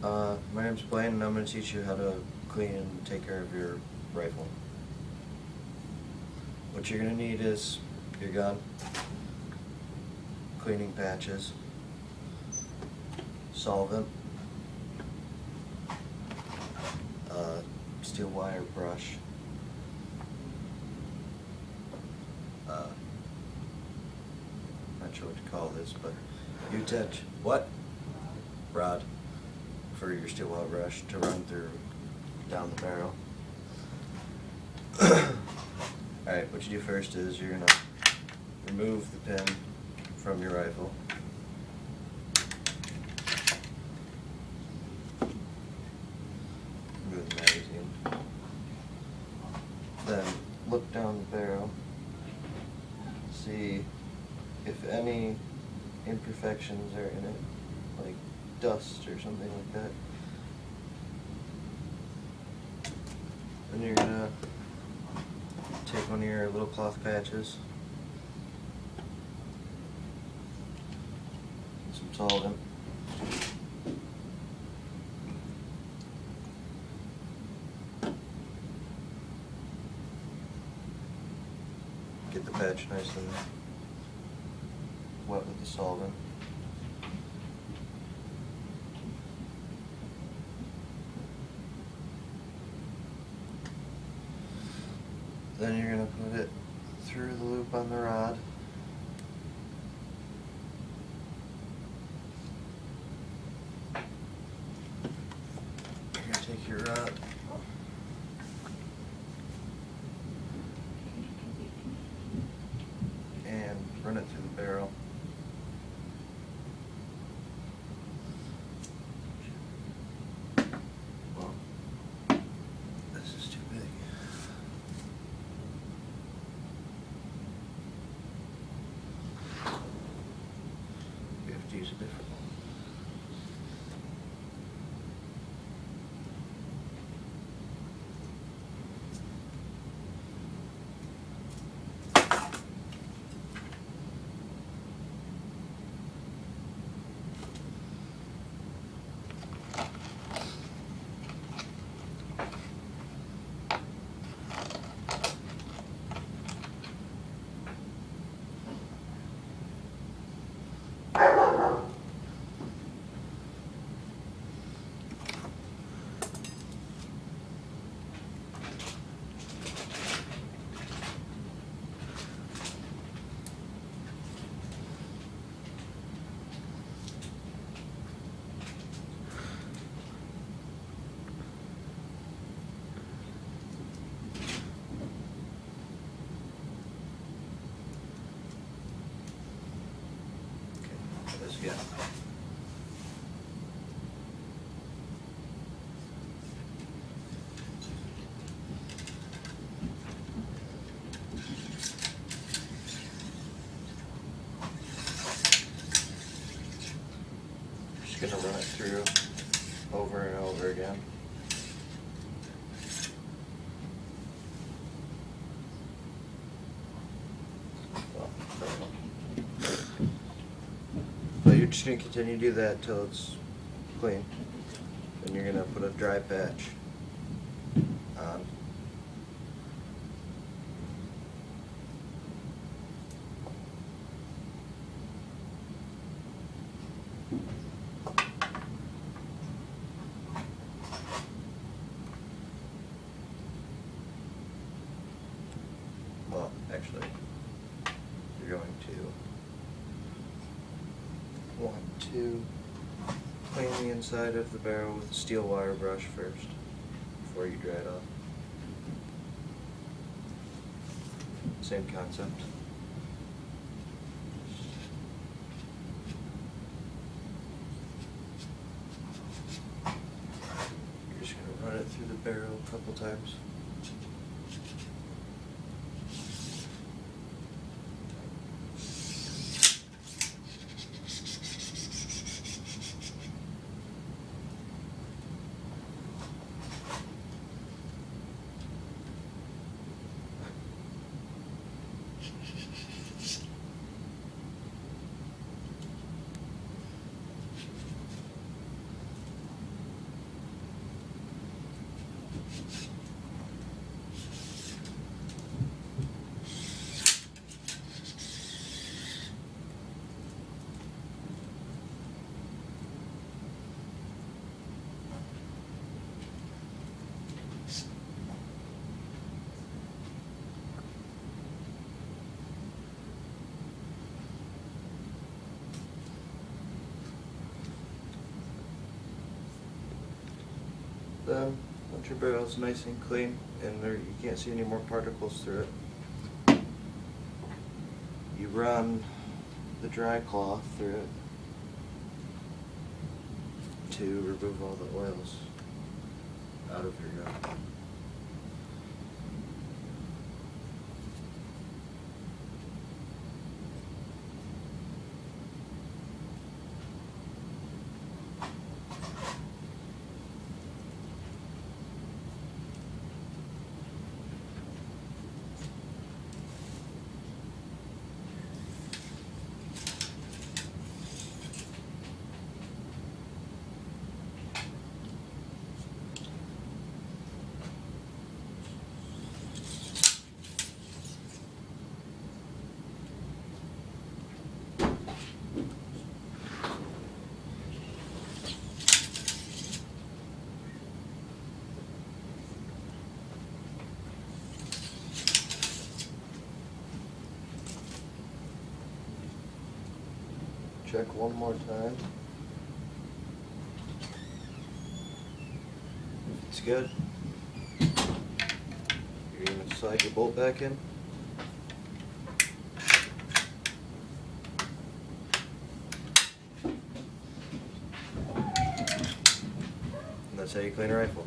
My name's Blaine, and I'm going to teach you how to clean and take care of your rifle. What you're going to need is your gun, cleaning patches, solvent, steel wire brush, not sure what to call this, but U-touch, what? Rod for your steel wire brush to run through down the barrel. Alright, what you do first is you're going to remove the pin from your rifle. Remove the magazine. Then look down the barrel. See if any imperfections are in it, like dust or something like that. Then you're gonna take one of your little cloth patches, some solvent, get the patch nice and wet with the solvent. Then you're going to put it through the loop on the rod. You're going to take your rod and run it through the barrel. Well, this is too big. We have to use a different one. This again. Just going to run it through over and over again. But you're just going to continue to do that until it's clean. Then you're going to put a dry patch on. Well, actually, you're going to want to clean the inside of the barrel with a steel wire brush first before you dry it off. Same concept. You're just going to run it through the barrel a couple times. Then, once your barrel's nice and clean and there, you can't see any more particles through it, you run the dry cloth through it to remove all the oils out of your gun. Check one more time. If it's good, you're going to slide your bolt back in. And that's how you clean a rifle.